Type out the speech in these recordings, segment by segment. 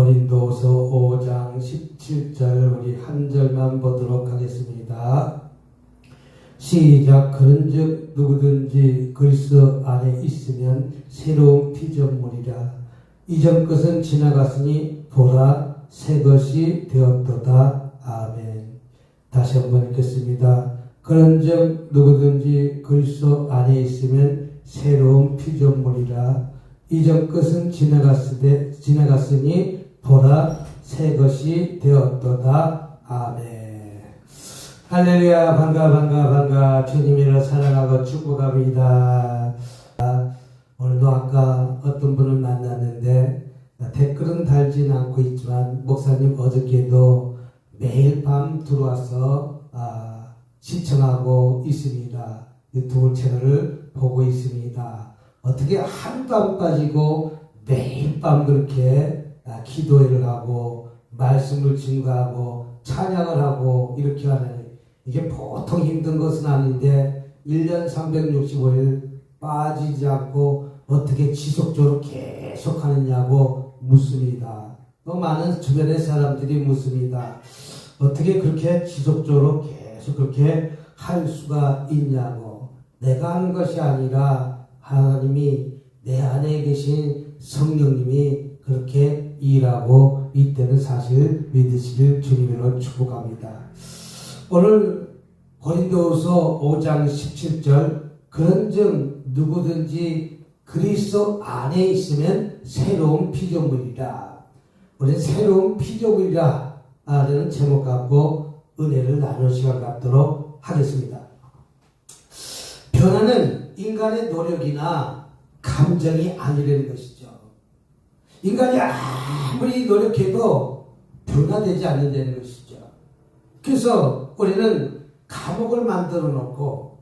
고린도서 5장 17절 우리 한 절만 보도록 하겠습니다. 시작. 그런즉 누구든지 그리스도 안에 있으면 새로운 피조물이라. 이전 것은 지나갔으니 보라 새 것이 되었도다. 아멘. 다시 한번 읽겠습니다. 그런즉 누구든지 그리스도 안에 있으면 새로운 피조물이라. 이전 것은 지나갔으니 보라 새 것이 되었도다. 아멘. 할렐루야. 반가 주님이라 사랑하고 축복합니다. 오늘도 아까 어떤 분을 만났는데 댓글은 달지는 않고 있지만 목사님 어저께도 매일 밤 들어와서 시청하고 있습니다. 유튜브 채널을 보고 있습니다. 어떻게 하루도 안 빠지고 매일 밤 그렇게 기도회를 하고 말씀을 증거하고 찬양을 하고 이렇게 하는, 이게 보통 힘든 것은 아닌데 1년 365일 빠지지 않고 어떻게 지속적으로 계속 하느냐고 묻습니다. 또 많은 주변의 사람들이 묻습니다. 어떻게 그렇게 지속적으로 계속 그렇게 할 수가 있냐고. 내가 하는 것이 아니라 하나님이 내 안에 계신 성령님이 그렇게 일하고 있다는 사실 믿으시길 주님으로 축복합니다. 오늘 고린도후서 5장 17절 그런즉 누구든지 그리스도 안에 있으면 새로운 피조물이라. 우리는 새로운 피조물이라 라는 제목 갖고 은혜를 나눌 시간 갖도록 하겠습니다. 변화는 인간의 노력이나 감정이 아니라는 것이죠. 인간이 아무리 노력해도 변화되지 않는다는 것이죠. 그래서 우리는 감옥을 만들어 놓고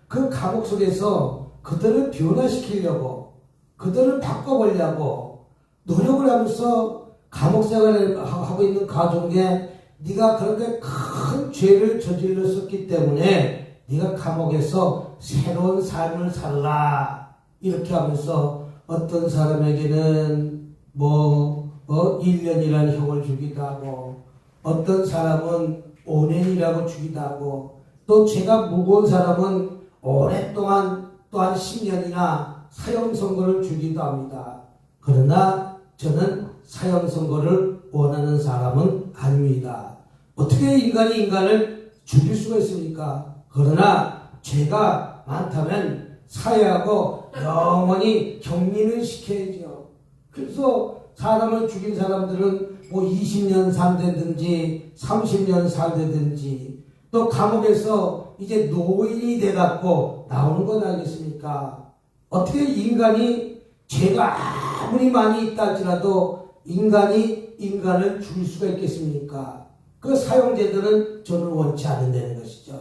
그 감옥 속에서 그들을 변화시키려고, 그들을 바꿔보려고 노력을 하면서 감옥 생활을 하고 있는 가정에 네가 그렇게 큰 죄를 저질렀었기 때문에 네가 감옥에서 새로운 삶을 살라 이렇게 하면서 어떤 사람에게는 1년이라는 형을 주기도 하고, 어떤 사람은 5년이라고 주기도 하고, 또 죄가 무거운 사람은 오랫동안 또한 10년이나 사형 선고를 주기도 합니다. 그러나 저는 사형 선고를 원하는 사람은 아닙니다. 어떻게 인간이 인간을 죽일 수가 있습니까? 그러나 죄가 많다면 사회하고 영원히 격리를 시켜야죠. 그래서 사람을 죽인 사람들은 20년 살되든지 30년 살되든지 또 감옥에서 이제 노인이 돼갖고 나오는 건 아니겠습니까? 어떻게 인간이 죄가 아무리 많이 있다 할지라도 인간이 인간을 죽일 수가 있겠습니까? 그 사형제도는 저는 원치 않는다는 것이죠.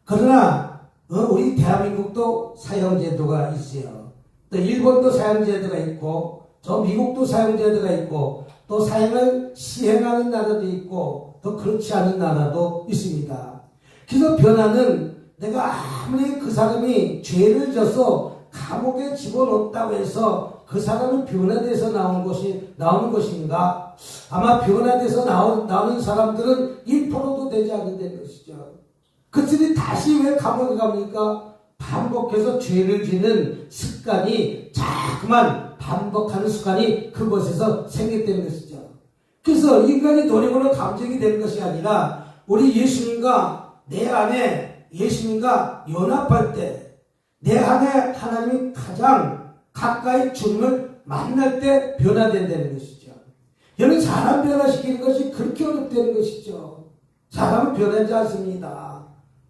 그러나 우리 대한민국도 사형제도가 있어요. 또 일본도 사형제도가 있고, 저 미국도 사형제도가 있고, 또 사형을 시행하는 나라도 있고, 또 그렇지 않은 나라도 있습니다. 그래서 변화는 내가 아무리 그 사람이 죄를 져서 감옥에 집어넣었다고 해서 그 사람은 변화돼서 나오는 것인가? 아마 변화돼서 나오는 사람들은 1%도 되지 않는다는 것이죠. 그들이 다시 왜 감옥에 갑니까? 반복해서 죄를 지는 습관이, 자꾸만 반복하는 습관이 그곳에서 생겼다는 것이죠. 그래서 인간이 노력으로 감정이 되는 것이 아니라 우리 예수님과 내 안에 예수님과 연합할 때, 내 안에 하나님이 가장 가까이 주님을 만날 때 변화된다는 것이죠. 여러분, 사람 변화시키는 것이 그렇게 어렵다는 것이죠. 사람은 변하지 않습니다.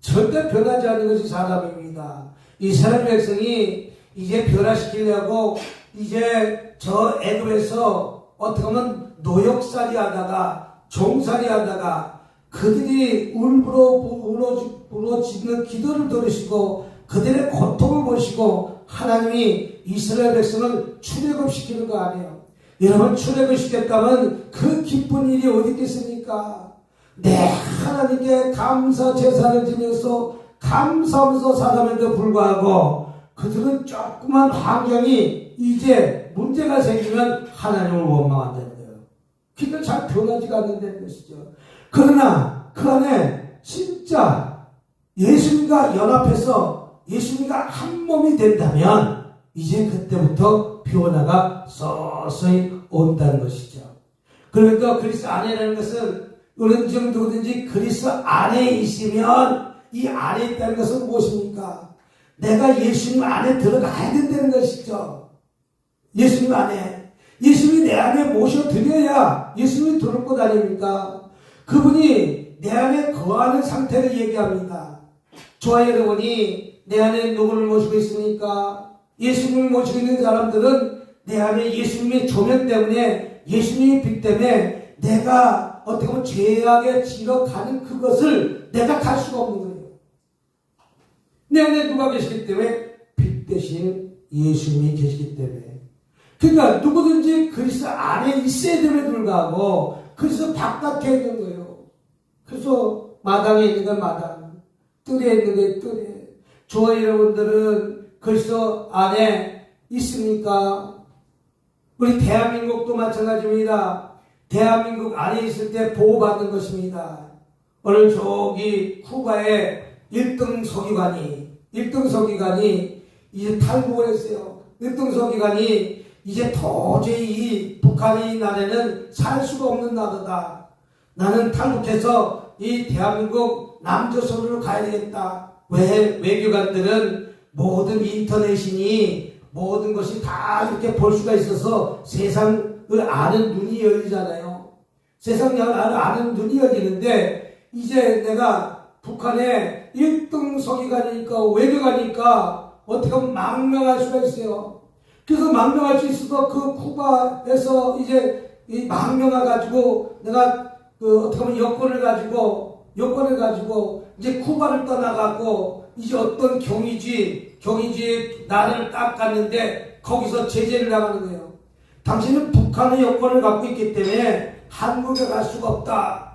절대 변하지 않는 것이 사람입니다. 이스라엘 백성이 이제 변화시키려고 이제 저 애굽에서 어떻게 보면 노역살이 하다가 종살이 하다가 그들이 울부짖는 기도를 들으시고 그들의 고통을 보시고 하나님이 이스라엘 백성을 출애굽시키는 거 아니에요. 여러분, 출애굽을 시켰다면 그 기쁜 일이 어디 있겠습니까? 내 하나님께 감사 제사를 지면서 감사하면서 살았는데도 불구하고 그들은 조그만 환경이 이제 문제가 생기면 하나님을 원망한다는 거예요. 그러니까 잘 변하지가 않는다는 것이죠. 그러나 그 안에 진짜 예수님과 연합해서 예수님과 한 몸이 된다면 이제 그때부터 변화가 서서히 온다는 것이죠. 그러니까 그리스도 안에라는 것은 어느 정도든지 그리스도 안에 있으면 이 안에 있다는 것은 무엇입니까? 내가 예수님 안에 들어가야 된다는 것이죠. 예수님 안에. 예수님이 내 안에 모셔드려야 예수님이 들어올 것 아닙니까? 그분이 내 안에 거하는 상태를 얘기합니다. 저와 여러분이 내 안에 누구를 모시고 있습니까? 예수님을 모시고 있는 사람들은 내 안에 예수님의 조명 때문에 예수님의 빛 때문에 내가 어떻게 보면 죄악에 지러가는 그것을 내가 갈 수가 없는 거예요. 내 안에 누가 계시기 때문에 빛 대신 예수님이 계시기 때문에. 그러니까 누구든지 그리스도 안에 있어야 됨에도 불구하고 그리스도 바깥에 있는 거예요. 그래서 마당에 있는 건 마당, 뜰에 있는 게 뜰에. 저와 여러분들은 그리스도 안에 있습니까? 우리 대한민국도 마찬가지입니다. 대한민국 안에 있을 때 보호받는 것입니다. 오늘 저기 쿠바의 1등 서기관이 이제 탈북을 했어요. 1등 서기관이 이제 도저히 북한의 나라는 살 수가 없는 나라다. 나는 탈북해서 이 대한민국 남조선으로 가야 되겠다. 왜? 외교관들은 모든 인터넷이니 모든 것이 다 이렇게 볼 수가 있어서 세상을 아는 눈이 열리잖아요. 세상을 아는 눈이 열리는데 이제 내가 북한의 1등 서기관이니까 외교관이니까 어떻게 하면 망명할 수가 있어요. 그래서 망명할 수 있어도 그 쿠바에서 이제 이 망명해가지고 내가 어떻게 하면 여권을 가지고 이제 쿠바를 떠나가고 이제 어떤 경위지에 나라를 딱 갔는데 거기서 제재를 나가는 거예요. 당신은 북한의 여권을 갖고 있기 때문에 한국에 갈 수가 없다.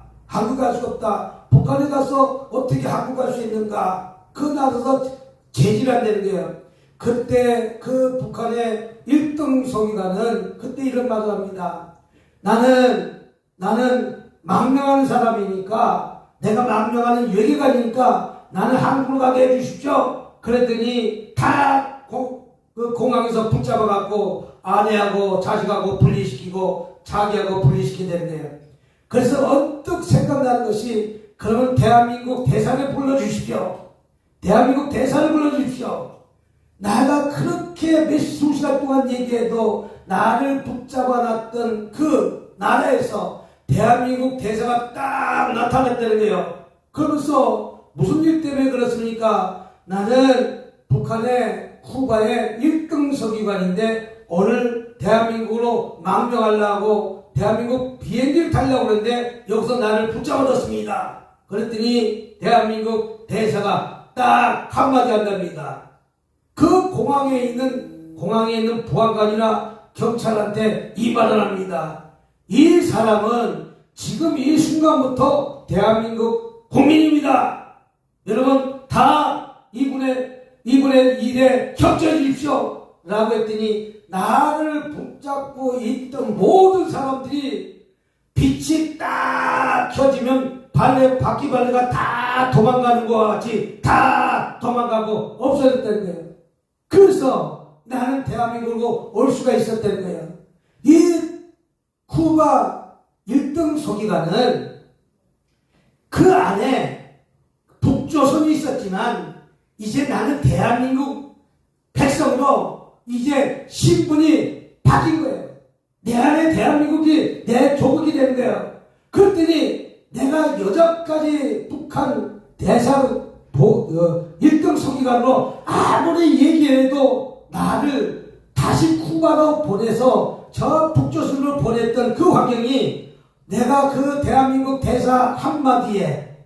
북한에 가서 어떻게 한국 갈 수 있는가? 그 나라에서 제지를 한다는 거예요. 그때 그 북한의 1등 서기관은 그때 이런 말을 합니다. 나는 망명하는 사람이니까 내가 망명하는 외교관이니까 나는 한국을 가게 해주십시오. 그랬더니 다 공항에서 붙잡아갖고 아내하고 자식하고 분리시키고 자기하고 분리시킨다는 거예요. 그래서 언뜻 생각나는 것이 그러면 대한민국 대사를 불러주십시오. 내가 그렇게 몇 수시간 동안 얘기해도 나를 붙잡아놨던 그 나라에서 대한민국 대사가 딱 나타났다는 거예요. 그러면서 무슨 일 때문에 그렇습니까? 나는 북한의 쿠바의 1등 서기관인데 오늘 대한민국으로 망명하려고 대한민국 비행기를 타려고 그러는데 여기서 나를 붙잡아뒀습니다. 그랬더니 대한민국 대사가 딱 한마디 한답니다. 그 공항에 있는 보안관이나 경찰한테 이 말을 합니다. 이 사람은 지금 이 순간부터 대한민국 국민입니다. 여러분 다 이분의 일에 협조해 주십시오. 라고 했더니 나를 붙잡고 있던 모든 사람들이 빛이 딱 켜지면 바퀴벌레가 다 도망가는 것과 같이 다 도망가고 없어졌다는 거예요. 그래서 나는 대한민국으로 올 수가 있었다는 거예요. 이 쿠바 1등 서기관은 그 안에 북조선이 있었지만 이제 나는 대한민국 백성으로 이제 신분이 바뀐 거예요. 내 안에 대한민국이 내 조국이 되는 거예요. 그랬더니 내가 여자까지 북한 대사로 1등 서기관으로 아무리 얘기해도 나를 다시 쿠바로 보내서 저 북조선으로 보냈던 그 환경이 내가 그 대한민국 대사 한마디에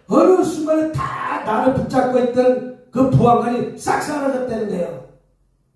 어느 순간에 다 나를 붙잡고 있던 그 보안관이 싹 사라졌다는 거예요.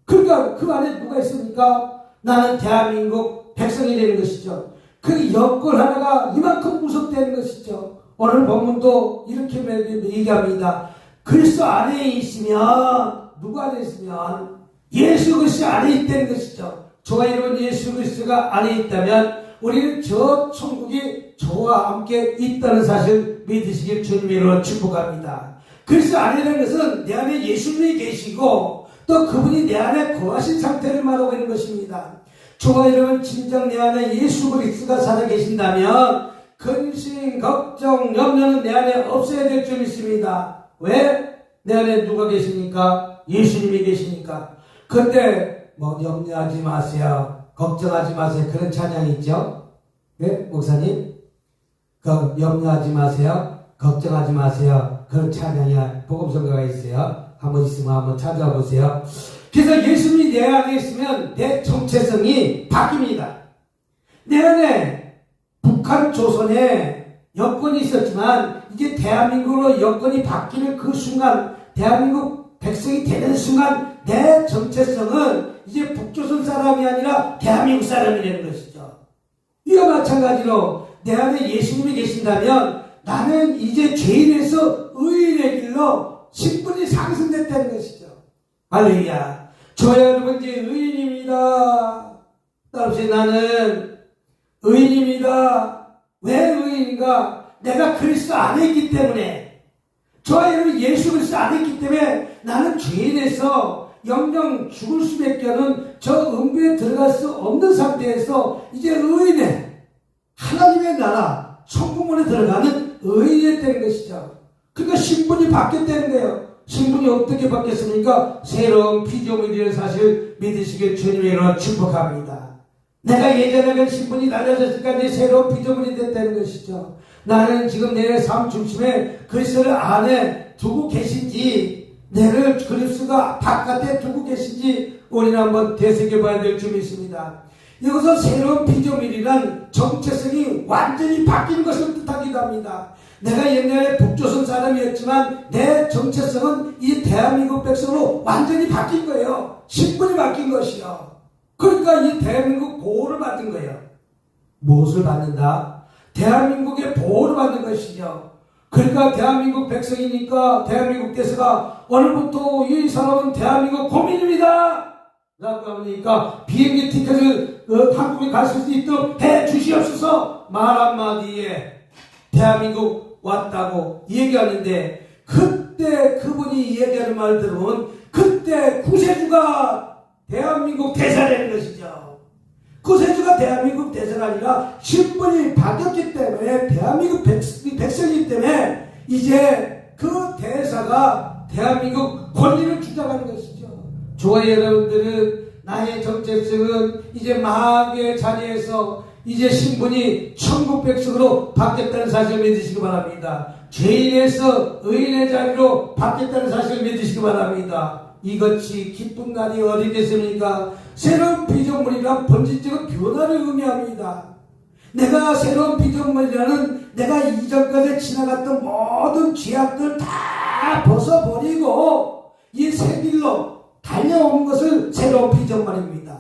그러니까 그 안에 누가 있습니까? 나는 대한민국 백성이 되는 것이죠. 그 여권 하나가 이만큼 무섭다는 것이죠. 오늘 본문도 이렇게 얘기합니다. 그리스도 안에 있으면 누구 안에 있으면 예수 그리스도 안에 있다는 것이죠. 저와 여러분 예수 그리스도가 안에 있다면 우리는 저 천국이 저와 함께 있다는 사실 믿으시길 주님으로 축복합니다. 그리스도 안이라는 것은 내 안에 예수님이 계시고 또 그분이 내 안에 거하신 상태를 말하고 있는 것입니다. 저와 여러분 진정 내 안에 예수 그리스도가 살아 계신다면 근심, 걱정, 염려는 내 안에 없어야 될 줄 믿습니다. 왜? 내 안에 누가 계십니까? 예수님이 계시니까. 그런데 염려하지 마세요. 걱정하지 마세요. 그런 찬양이 있죠? 네? 목사님? 염려하지 마세요. 걱정하지 마세요. 그런 찬양이 복음성가가 있어요. 한번 있으면 한번 찾아와 보세요. 그래서 예수님이 내 안에 있으면 내 정체성이 바뀝니다. 내 안에 북한 조선에 여권이 있었지만 이제 대한민국으로 여권이 바뀌는 그 순간, 대한민국 백성이 되는 순간 내 정체성은 이제 북조선 사람이 아니라 대한민국 사람이 되는 것이죠. 이와 마찬가지로 내 안에 예수님이 계신다면 나는 이제 죄인에서 의인의 길로 10분이 상승됐다는 것이죠. 할렐루야. 저야 여러분 이제 의인입니다. 따라서 나는 의인입니다. 왜 의인인가? 내가 그리스도 안에 있기 때문에. 저와 여러분 예수 그리스도 안에 있기 때문에 나는 죄인에서 영영 죽을 수밖에 없는 저 음부에 들어갈 수 없는 상태에서 이제 의인의 하나님의 나라 천국문에 들어가는 의인이 되는 것이죠. 그러니까 신분이 바뀌었다는 거예요. 신분이 어떻게 바뀌었습니까? 새로운 피조물이 되는 사실 믿으시길 주님으로 축복합니다. 내가 예전에는 신분이 달라졌으니까 내 새로운 피조물이 됐다는 것이죠. 나는 지금 내 삶 중심에 그리스도를 안에 두고 계신지 내를 그리스도가 바깥에 두고 계신지 우리는 한번 되새겨봐야 될 줄 믿습니다. 여기서 새로운 피조물이란 정체성이 완전히 바뀐 것을 뜻하기도 합니다. 내가 옛날에 북조선 사람이었지만 내 정체성은 이 대한민국 백성으로 완전히 바뀐 거예요. 신분이 바뀐 것이요. 그러니까 이 대한민국 보호를 받은 거예요. 무엇을 받는다? 대한민국의 보호를 받는 것이죠. 그러니까 대한민국 백성이니까 대한민국 대사가 오늘부터 이 사람은 대한민국 국민입니다 라고 하니까 비행기 티켓을 한국에 갈 수 있도록 해 주시옵소서 말 한마디에 대한민국 왔다고 얘기하는데 그때 그분이 얘기하는 말 들으면 그때 구세주가 대한민국 대사라는 것이죠. 구세주가 대한민국 대사가 아니라 신분이 바뀌었기 때문에 대한민국 백성이기 때문에 이제 그 대사가 대한민국 권리를 주장하는 것이죠. 저와 여러분들은 나의 정체성은 이제 마귀의 자리에서 이제 신분이 천국 백성으로 바뀌었다는 사실을 믿으시기 바랍니다. 죄인에서 의인의 자리로 바뀌었다는 사실을 믿으시기 바랍니다. 이것이 기쁜 날이 어디겠습니까? 새로운 피조물이란 본질적인 변화를 의미합니다. 내가 새로운 피조물이라는 내가 이전까지 지나갔던 모든 죄악들 다 벗어버리고 이 새 길로 달려온 것을 새로운 피조물입니다.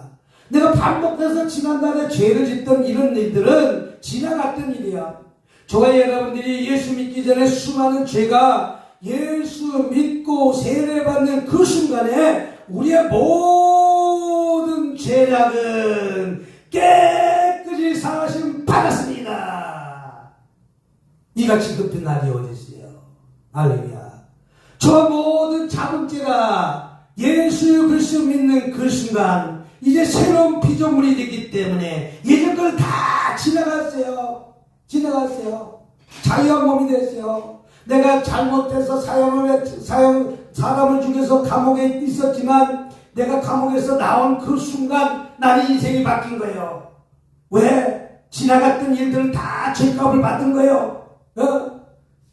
내가 반복해서 지난날에 죄를 짓던 이런 일들은 지나갔던 일이야. 저와 여러분들이 예수 믿기 전에 수많은 죄가 예수 믿고 세례받는 그 순간에 우리의 모든 죄악은 깨끗이 사하심 받았습니다. 이같이 급한 날이 어디 있어요? 할렐루야. 저 모든 잡음죄가 예수 그리스도 믿는 그 순간 이제 새로운 피조물이 되기 때문에 예전 걸 다 지나갔어요. 자유한 몸이 됐어요. 내가 잘못해서 사람을 죽여서 감옥에 있었지만 내가 감옥에서 나온 그 순간 나의 인생이 바뀐 거예요. 왜? 지나갔던 일들은 다 죄값을 받은 거예요.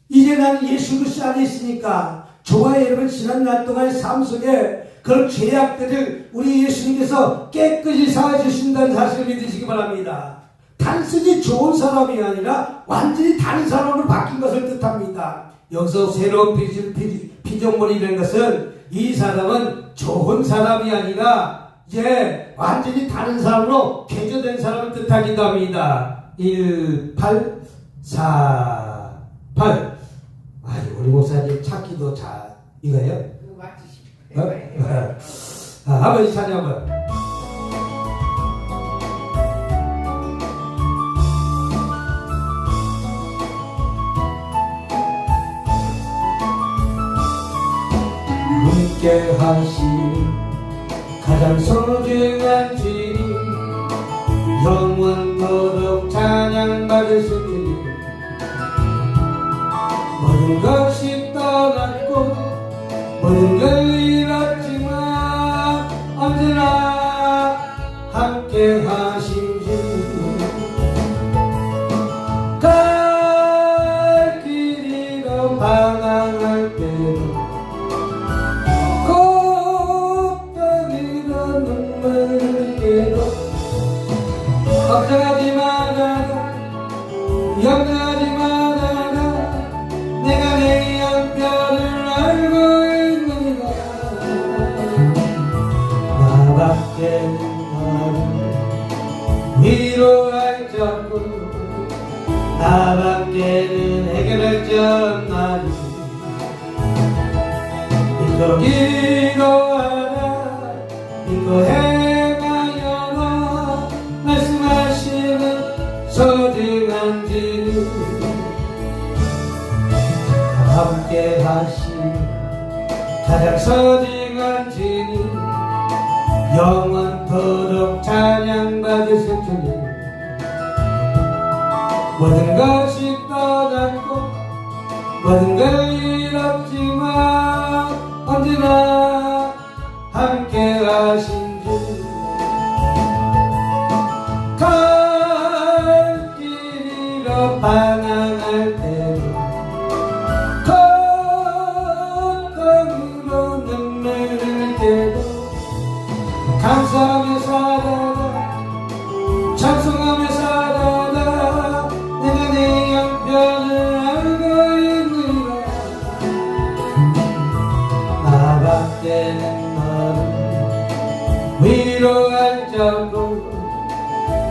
이제 나는 예수 그리스도 안에 있으니까 저와 여러분 지난 날 동안의 삶 속에 그런 죄악들을 우리 예수님께서 깨끗이 사해 주신다는 사실을 믿으시기 바랍니다. 단순히 좋은 사람이 아니라 완전히 다른 사람으로 바뀐 것을 뜻합니다. 여기서 새로운 피조물이라는 것은 이 사람은 좋은 사람이 아니라 이제 완전히 다른 사람으로 개조된 사람을 뜻하기도 합니다. 1, 8, 4, 8. 우리 목사님 찾기도 잘 이거예요? 자, 한번 찬양을. 함께 하신 가장 소중한 주님, 영원토록 찬양받으실 주님, 모든 것이 떠났고 모든 걸 잃었지만 언제나 함께 하신 주님, 갈 길이로 방황할 때도 걱정하지 말아라, 염려하지 말아라, 내가 내 형편을 알고 있느니라. 나밖에는 너를 위로할 자 없고 나밖에는 해결할 자 없나니 믿고 기도하라, 믿고 행하여라, 말씀하시는 소중한 주님, 함께 하신 가장 소중한 주님, 영원토록 찬양받으실 주님, 모든 것이 떠났고 모든 걸 잃었지만 언제나 함께 하신 주님, 갈 길이로 방황할 때도 고통으로 눈물을 흘릴 감사하며 살아라, 찬송하며 살아라, 내가 내 형편을 알고 있느니라. 나밖에는 너를 위로할 자 없고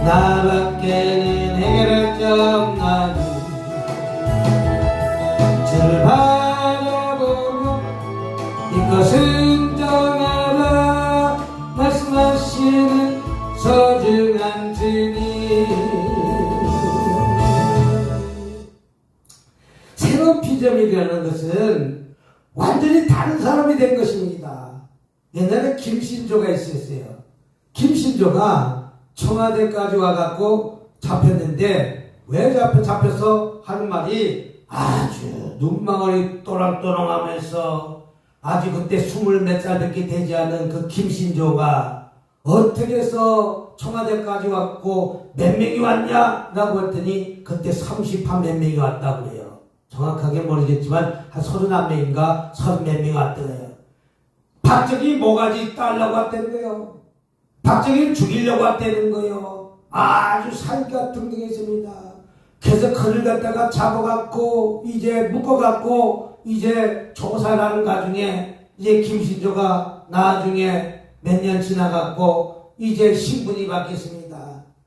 나밖에는 해결할 자 없나니 주를 바라보며 믿고 순종하라, 말씀하시는 소중한 주님. 새로운 피조물이라는 것은 완전히 다른 사람이 된 것입니다. 옛날에 김신조가 있었어요. 김신조가 청와대까지 와갖고 잡혔는데, 왜 잡혀서 하는 말이 아주 눈망울이 또랑또랑하면서 아주 그때 20몇 살밖에 되지 않은 그 김신조가 어떻게 해서 청와대까지 왔고 몇 명이 왔냐라고 했더니 그때 30한 몇 명이 왔다고 그래요. 정확하게 모르겠지만 한 30몇 명인가 30몇 명이 왔더래요. 박정희 모가지 따려고 왔다는 거예요. 박정희를 죽이려고 왔다는 거예요. 아주 사기가 등등했습니다. 그래서 그를 갖다가 잡아갖고 이제 묶어갖고 이제 조사를 하는 가중에 이제 김신조가 나중에 몇 년 지나갖고 이제 신분이 바뀌었습니다.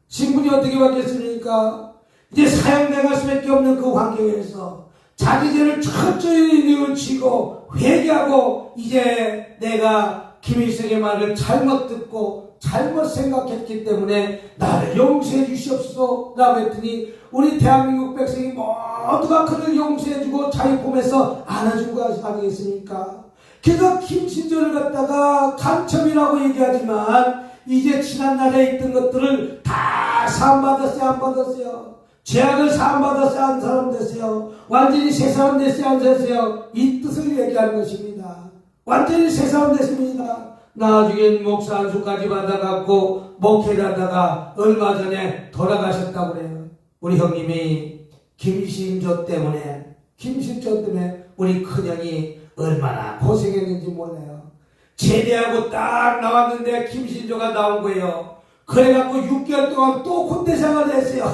신분이 어떻게 바뀌었습니까? 이제 사형당할 수밖에 없는 그 환경에서 자기 죄를 철저히 뉘우치고 회개하고 이제 내가 김일성의 말을 잘못 듣고 잘못 생각했기 때문에 나를 용서해 주시옵소서 라고 했더니 우리 대한민국 백성이 모두가 그를 용서해주고 자기 품에서 안아준 거 아니겠습니까? 그래서 김신조를 갖다가 간첩이라고 얘기하지만 이제 지난날에 있던 것들을 다 사함받았어요, 안 받았어요? 죄악을 사함받았어요, 안 사함됐어요? 완전히 새 사람 됐어요, 안 됐어요? 이 뜻을 얘기하는 것입니다. 완전히 새 사람 됐습니다. 나중엔 목사 안수까지 받아갖고 목회를 하다가 얼마 전에 돌아가셨다고 그래요. 우리 형님이 김신조 때문에 우리 큰형이 얼마나 고생했는지 몰라요. 제대하고 딱 나왔는데 김신조가 나온 거예요. 그래갖고 6개월 동안 또 군대 생활을 했어요.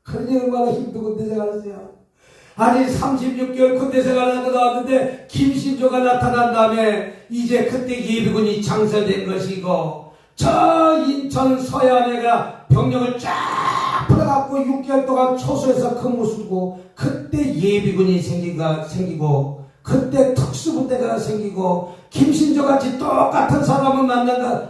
그러니 얼마나 힘든 군대 생활을 했어요. 아니 36개월 군대 생활하고 나왔는데 김신조가 나타난 다음에 이제 그때 예비군이 창설된 것이고 저 인천 서해안에가 병력을 쫙 풀어갖고 6개월 동안 초소에서 근무 쓰고 그때 예비군이 생기고 그때 특수부대가 생기고 김신조같이 똑같은 사람을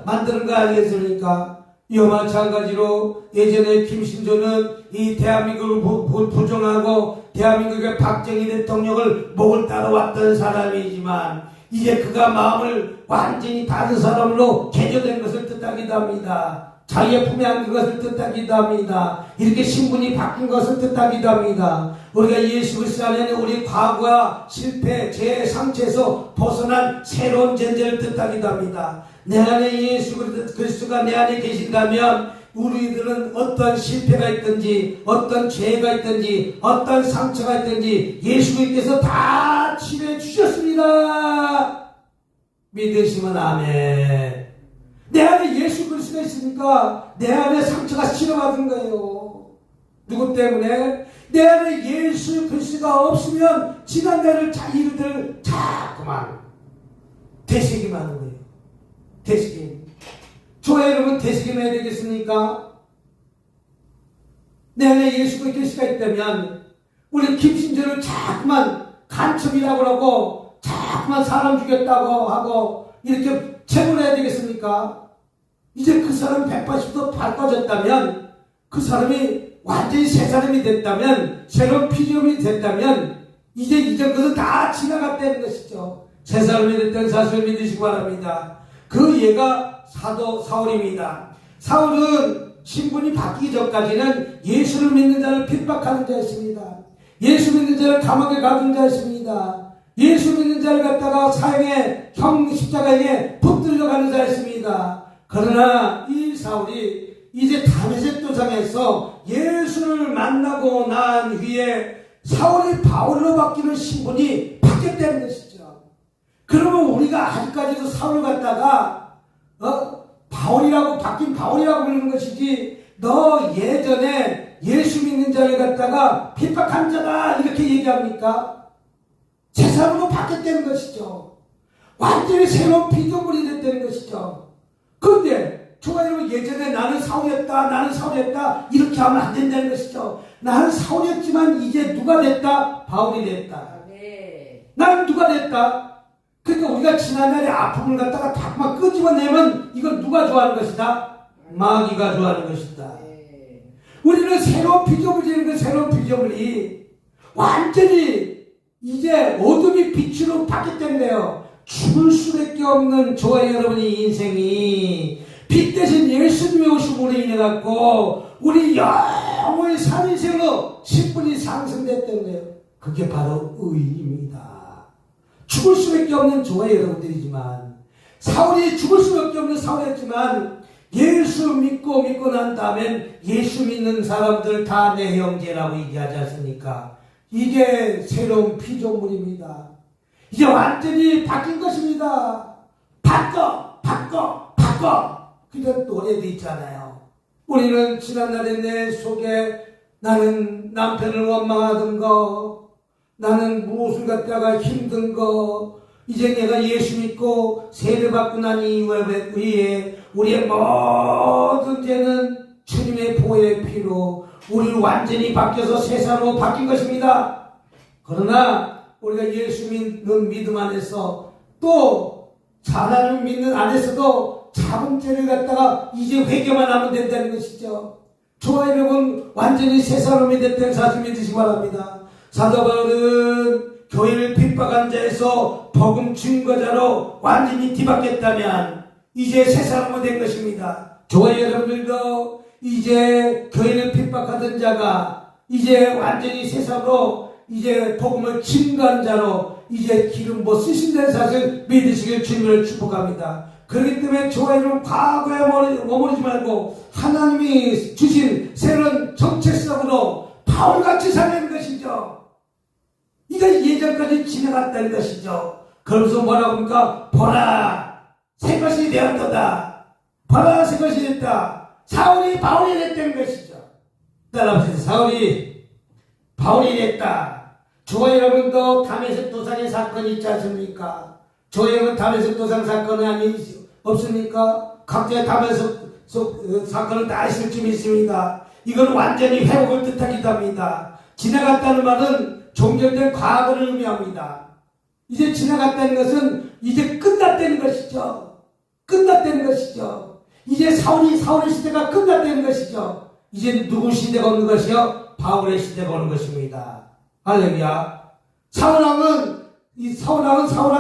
만드는 거 아니겠습니까? 이와 마찬가지로 예전에 김신조는 이 대한민국을 부정하고 대한민국의 박정희 대통령을 목을 따라왔던 사람이지만 이제 그가 마음을 완전히 다른 사람으로 개조된 것을 뜻하기도 합니다. 자기의 품에 안긴 것을 뜻하기도 합니다. 이렇게 신분이 바뀐 것을 뜻하기도 합니다. 우리가 예수 그리스도 안에 우리 과거와 실패, 죄의 상처에서 벗어난 새로운 존재를 뜻하기도 합니다. 내 안에 예수 그리스도가 내 안에 계신다면 우리들은 어떤 실패가 있든지 어떤 죄가 있든지 어떤 상처가 있든지 예수 그리스도께서 다 치료해 주셨습니다. 믿으시면 아멘. 내 안에 예수 그리스도가 있으니까 내 안에 상처가 치료받은 거예요. 누구 때문에? 내 안에 예수 그리스도가 없으면 지난날을 이들을 자꾸만 되새김하는 거예요. 되새김. 저와 여러분 되새김해야 되겠습니까? 내 안에 예수 그리스도가 있다면 우리 김신조를 자꾸만 간첩이라고 하고 자꾸만 사람 죽였다고 하고 이렇게 체벌해야 되겠습니까? 이제 그 사람이 180도 바꿔졌다면 그 사람이 완전히 새 사람이 됐다면 새로운 피조물이 됐다면 이제 이전 것은 다 지나갔다는 것이죠. 새 사람이 됐다는 사실을 믿으시기 바랍니다. 그 예가 사도 사울입니다. 사울은 신분이 바뀌기 전까지는 예수를 믿는 자를 핍박하는 자였습니다. 예수 믿는 자를 감옥에 가둔 자였습니다. 예수 믿는 자를 갖다가 사형에 십자가에 붙들려 가는 자였습니다. 그러나 이 사울이 이제 다메섹 도상에서 예수를 만나고 난 후에 사울이 바울로 바뀌는 신분이 바뀌었다는 것이죠. 그러면 우리가 아직까지도 사울을 갖다가 바울이라고 바뀐 바울이라고 부르는 것이지 너 예전에 예수 믿는 자를 갖다가 핍박한 자다 이렇게 얘기합니까? 새 사람으로 바뀌었다는 것이죠. 완전히 새로운 피조물이 됐다는 것이죠. 그런데 저와 여러분 예전에 나는 사울이었다 이렇게 하면 안 된다는 것이죠. 나는 사울이었지만 이제 누가 됐다? 바울이 됐다. 나는 누가 됐다? 그러니까 우리가 지난날의 아픔을 갖다가 자꾸만 끄집어내면 이건 누가 좋아하는 것이다? 마귀가 좋아하는 것이다. 우리는 새로운 피조물이 되는 그 새로운 피조물이 완전히 이제 어둠이 빛으로 바뀌었다는 거예요. 죽을 수밖에 없는 저와 여러분의 인생이 빛 대신 예수님이 오심으로 인해 갖고 우리 영원히 산 인생으로 10분이 상승됐다는 거예요. 그게 바로 의입니다. 죽을 수밖에 없는 저와 여러분들이지만 사울이 죽을 수밖에 없는 사울이었지만 예수 믿고 난 다음엔 예수 믿는 사람들 다 내 형제라고 얘기하지 않습니까? 이게 새로운 피조물입니다. 이제 완전히 바뀐 것입니다. 바꿔. 그런 노래도 있잖아요. 우리는 지난날에 내 속에 나는 남편을 원망하던 거, 나는 무엇을 갖다가 힘든 거, 이제 내가 예수 믿고 세례받고 난 이후에 우리의 모든 죄는 주님의 보혈의 피로 우리를 완전히 바뀌어서 새 사람으로 바뀐 것입니다. 그러나 우리가 예수 믿는 믿음 안에서 또 하나님 믿는 안에서도 작은 죄를 갖다가 이제 회개만 하면 된다는 것이죠. 저와 여러분 완전히 새 사람이 됐다는 사실 믿으시기 바랍니다. 사도 바울은 교회를 핍박한 자에서 복음 증거자로 완전히 뒤바뀌었다면 이제 새 사람이 된 것입니다. 저와 여러분들도 이제 교회를 핍박하던 자가 이제 완전히 새 사람으로 이제 복음을 증거한 자로 이제 기름 못 쓰신다는 사실 믿으시길 주님을 축복합니다. 그렇기 때문에 저와 여러분 과거에 머무르지 말고 하나님이 주신 새로운 정체성으로 바울같이 살는 것이죠. 이거 예전까지 지나갔다는 것이죠. 그러면서 뭐라고 합니까? 보라 새 것이 되었도다. 보라 새 것이 됐다. 사울이 바울이 됐다는 것이죠. 따라합시다. 사울이 바울이 됐다. 저와 여러분도 다메섹 도상의 사건이 있지 않습니까? 저와 여러분 다메섹 도상 사건은 없습니까? 각자의 다메섹 사건을 다 있을 줄 믿습니다. 이건 완전히 회복을 뜻하기도 합니다. 지나갔다는 말은 종결된 과거를 의미합니다. 이제 지나갔다는 것은 이제 끝났다는 것이죠. 끝났다는 것이죠. 이제 사울의 시대가 끝났다는 것이죠. 이제 누구 시대가 오는 것이요? 바울의 시대가 오는 것입니다. 할렐루야. 사울왕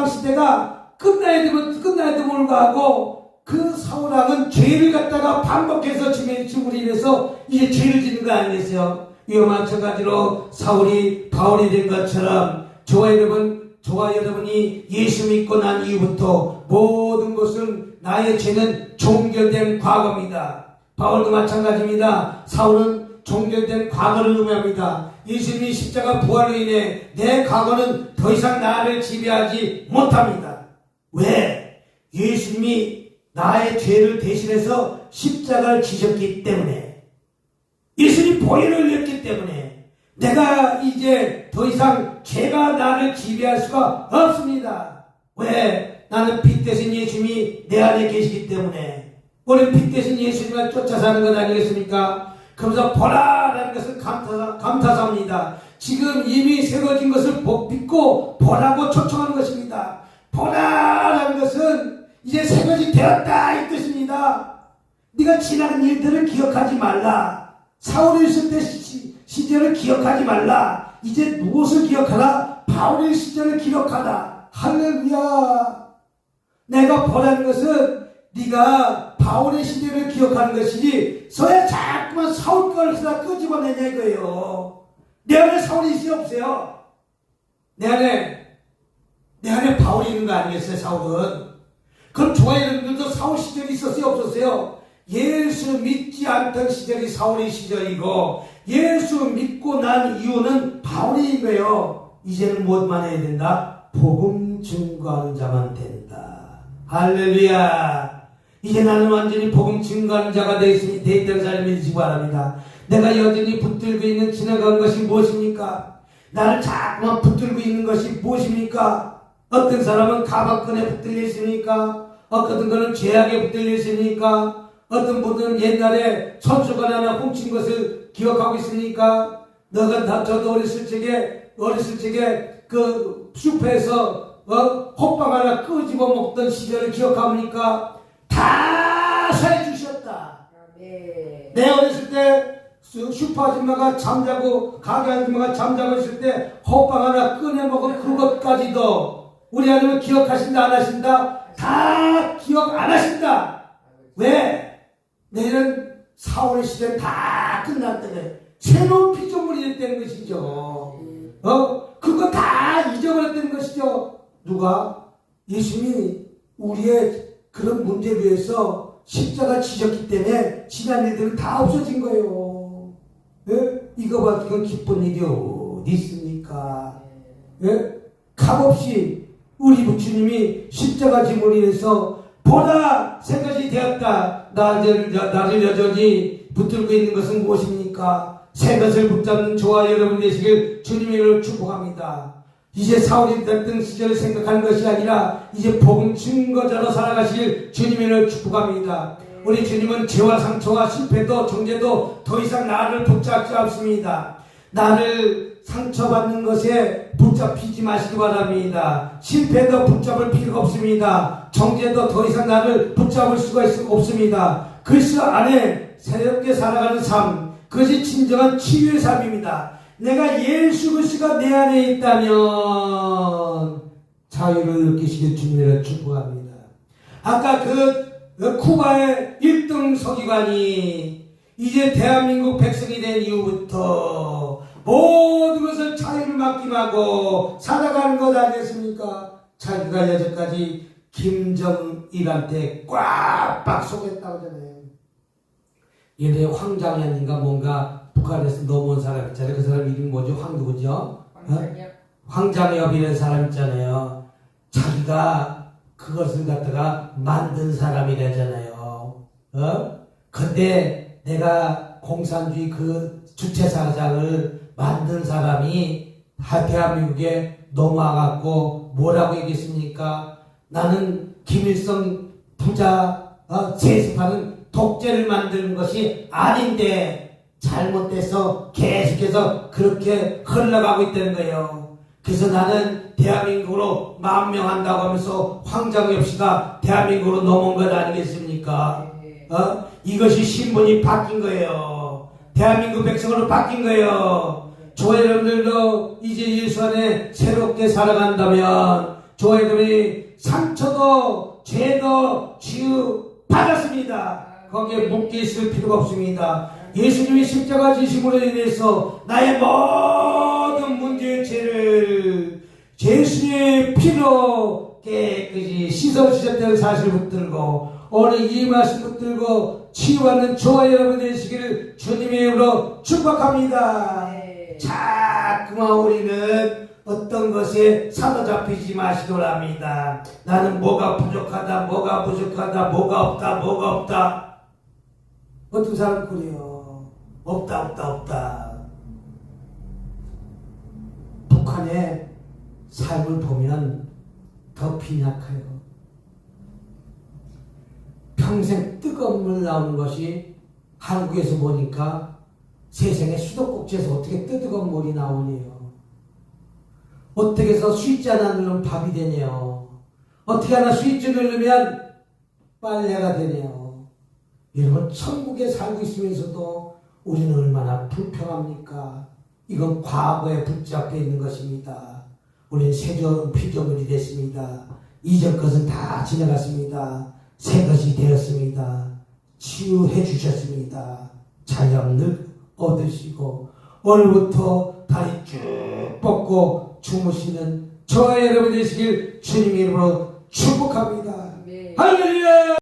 시대가 끝나야도 불구하고 그 사울왕은 죄를 갖다가 반복해서 죽으로 인해서 이제 죄를 짓는 거 아니겠어요? 이와 마찬가지로 사울이 바울이 된 것처럼 저와 여러분이 예수 믿고 난 이후부터 모든 것은 나의 죄는 종결된 과거입니다. 바울도 마찬가지입니다. 사울은 종결된 과거를 의미합니다. 예수님이 십자가 부활로 인해 내 과거는 더 이상 나를 지배하지 못합니다. 왜? 예수님이 나의 죄를 대신해서 십자가를 지셨기 때문에, 예수님이 보혈을 흘렸기 때문에 내가 이제 더 이상 죄가 나를 지배할 수가 없습니다. 왜? 나는 피 대신 예수님이 내 안에 계시기 때문에. 우리 피 대신 예수님을 쫓아 사는 것 아니겠습니까? 그러면서 보라라는 것은 감사사입니다. 지금 이미 새로워진 것을 믿고 보라고 초청하는 것입니다. 보라라는 것은 이제 새것이 되었다 이 뜻입니다. 네가 지나간 일들을 기억하지 말라. 사울이 있을 때 시절을 기억하지 말라. 이제 무엇을 기억하라? 바울의 시절을 기억하라. 할렐루야. 내가 보라는 것은 네가 바울의 시대를 기억하는 것이지 서야 자꾸만 사울 걸 쓰다 끄집어내냐 이거예요. 내 안에 사울이 있어요 없어요? 내 안에 바울이 있는 거 아니겠어요? 사울은. 그럼 저와 여러분들도 사울 시절이 있었어요 없었어요? 예수 믿지 않던 시절이 사울의 시절이고 예수 믿고 난 이유는 바울인 거예요. 이제는 무엇만 해야 된다? 복음 증거하는 자만 된다. 할렐루야. 이제 나는 완전히 복음 증거하는 자가 되어 있다는 사람을 믿으시기 바랍니다. 내가 여전히 붙들고 있는 지나간 것이 무엇입니까? 나를 자꾸만 붙들고 있는 것이 무엇입니까? 어떤 사람은 가방끈에 붙들려 있습니까? 어떤 거는 죄악에 붙들려 있습니까? 어떤 분은 옛날에 손수건 하나 훔친 것을 기억하고 있습니까? 저도 어렸을 적에 그 숲에서 호빵 하나 끄집어 먹던 시절을 기억합니까? 다 사해 주셨다. 내 어렸을 때 슈퍼 아줌마가 잠자고 가게 아줌마가 잠자고 있을 때 호빵 하나 꺼내 먹은 그것까지도 우리 하나님은 기억하신다 안 하신다? 다 기억 안 하신다. 왜? 내일은 사울의 시대는 다 끝났다네. 새로운 피조물이 됐다는 것이죠. 그거 다 잊어버렸다는 것이죠. 누가? 예수님이 우리의 그런 문제를 위해서 십자가 지셨기 때문에 지난 일들은 다 없어진 거예요. 예? 이거보다 그건 기쁜 일이 어디 있습니까? 예? 값없이 우리 부처님이 십자가 짐으로 인해서 보라 새 것이 되었다. 나를 여전히 붙들고 있는 것은 무엇입니까? 새 것을 붙잡는 저와 여러분 되시길 주님으로 축복합니다. 이제 사울이 됐던 시절을 생각하는 것이 아니라 이제 복음 증거자로 살아가시길 주님으로 축복합니다. 우리 주님은 죄와 상처와 실패도 정죄도 더 이상 나를 붙잡지 않습니다. 나를 상처받는 것에 붙잡히지 마시기 바랍니다. 실패도 붙잡을 필요가 없습니다. 정죄도 더 이상 나를 붙잡을 수가 없습니다. 그리스도 안에 새롭게 살아가는 삶, 그것이 진정한 치유의 삶입니다. 내가 예수 그리스도가 내 안에 있다면 자유를 느끼시길 주님을 축복합니다. 아까 그 쿠바의 1등 서기관이 이제 대한민국 백성이 된 이후부터 모든 것을 자유를 맡김하고 살아가는 것 아니겠습니까? 자기가 여태까지 김정일한테 꽉 속였다고 하잖아요. 예전에 황장현인가 뭔가 북한에서 넘어온 사람 있잖아요. 그 사람 이름이 뭐죠? 황누구죠? 황장엽이라는 사람 있잖아요. 자기가 그것을 갖다가 만든 사람이라잖아요. 근데 내가 공산주의 그 주체사상을 만든 사람이 대한민국에 넘어와갖고 뭐라고 얘기했습니까? 나는 김일성 부자 세습하는 독재를 만드는 것이 아닌데 잘못돼서 계속해서 그렇게 흘러가고 있다는 거예요. 그래서 나는 대한민국으로 만명 한다고 하면서 황장엽 씨가 대한민국으로 넘어온 것 아니겠습니까? 이것이 신분이 바뀐 거예요. 대한민국 백성으로 바뀐 거예요. 저와 여러분들도 이제 예수 안에 새롭게 살아간다면 저와 여러분이 상처도 죄도 치유 받았습니다. 거기에 묶여 있을 필요가 없습니다. 예수님이 십자가 지심으로 인해서 나의 모든 문제의 죄를 예수님의 피로 깨끗이 씻어주셨다는 사실을 붙들고 오늘 이 말씀 붙들고 치유받는 저와 여러분 되시기를 주님의 이름으로 축복합니다. 자꾸만 우리는 어떤 것에 사로잡히지 마시도록 합니다. 나는 뭐가 부족하다, 뭐가 부족하다, 뭐가 없다, 뭐가 없다. 어떤 사람은 그래요. 없다. 북한의 삶을 보면 더 빈약해요. 평생 뜨거운 물 나오는 것이 한국에서 보니까 세상의 수도꼭지에서 어떻게 뜨거운 물이 나오네요. 어떻게 해서 스위치 하나 누르면 밥이 되네요. 어떻게 하나 스위치 누르면 빨래가 되네요. 여러분 천국에 살고 있으면서도 우리는 얼마나 불평합니까? 이건 과거에 붙잡혀 있는 것입니다. 우리는 새로운 피조물이 됐습니다. 이전 것은 다 지나갔습니다. 새 것이 되었습니다. 치유해 주셨습니다. 자연을 얻으시고 오늘부터 다리 쭉 뻗고 주무시는 저와 여러분 되시길 주님의 이름으로 축복합니다. 할렐루야!